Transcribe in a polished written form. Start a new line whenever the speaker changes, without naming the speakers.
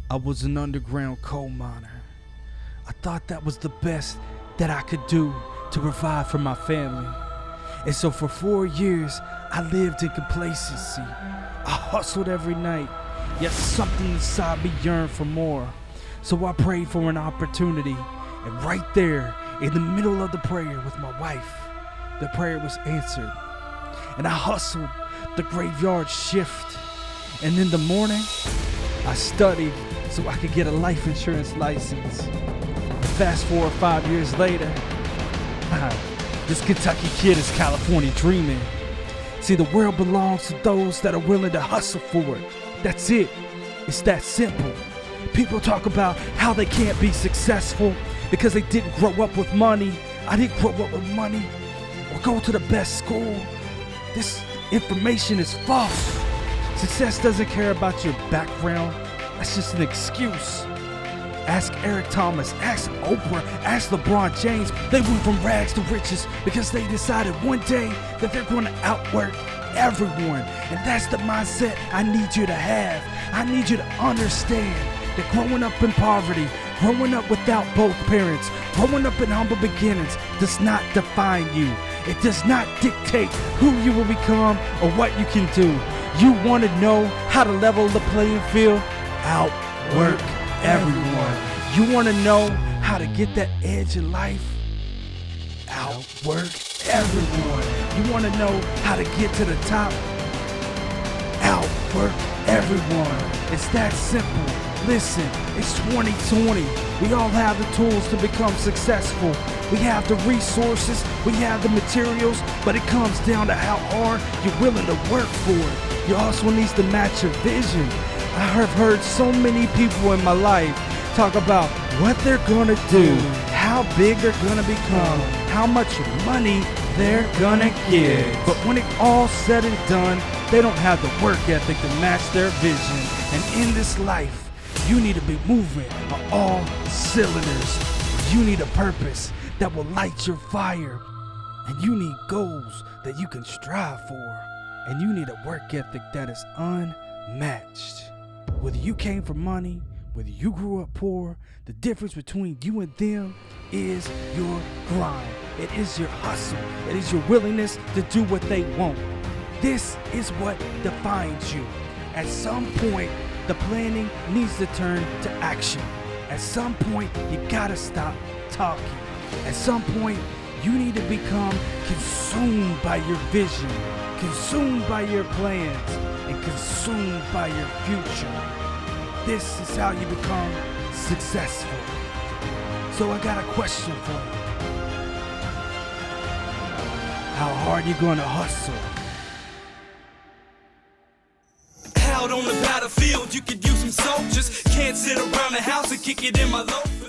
I was an underground coal miner. I thought that was the best that I could do to provide for my family. And so for 4 years, I lived in complacency. I hustled every night, yet something inside me yearned for more. So I prayed for an opportunity, and right there, in the middle of the prayer with my wife, the prayer was answered. And I hustled the graveyard shift. And in the morning, I studied so I could get a life insurance license. And fast forward 5 years later, this Kentucky kid is California dreaming. See, the world belongs to those that are willing to hustle for it. That's it. It's that simple. People talk about how they can't be successful because they didn't grow up with money. I didn't grow up with money or go to the best school. This information is false. Success doesn't care about your background. That's just an excuse. Ask Eric Thomas, ask Oprah, ask LeBron James. They went from rags to riches because they decided one day that they're going to outwork everyone. And that's the mindset I need you to have. I need you to understand that growing up in poverty, growing up without both parents, growing up in humble beginnings does not define you. It does not dictate who you will become or what you can do. You want to know how to level the playing field? Outwork everyone. You want to know how to get that edge in life? Outwork everyone. You want to know how to get to the top? Outwork everyone. It's that simple. Listen, it's 2020. We all have the tools to become successful. We have the resources, we have the materials, but it comes down to how hard you're willing to work for it. Your hustle needs to match your vision. I have heard so many people in my life talk about what they're gonna do, how big they're gonna become, how much money they're gonna get. But when it's all said and done, they don't have the work ethic to match their vision. And in this life, you need to be moving on all cylinders. You need a purpose that will light your fire. And you need goals that you can strive for. And you need a work ethic that is unmatched. Whether you came from money, whether you grew up poor, the difference between you and them is your grind. It is your hustle. It is your willingness to do what they want. This is what defines you. At some point, the planning needs to turn to action. At some point, you gotta stop talking. At some point, you need to become consumed by your vision, consumed by your plans, and consumed by your future. This is how you become successful. So I got a question for you. How hard you gonna hustle?
Out on the battlefield, you could use some soldiers. Can't sit around the house and kick it in my loafers.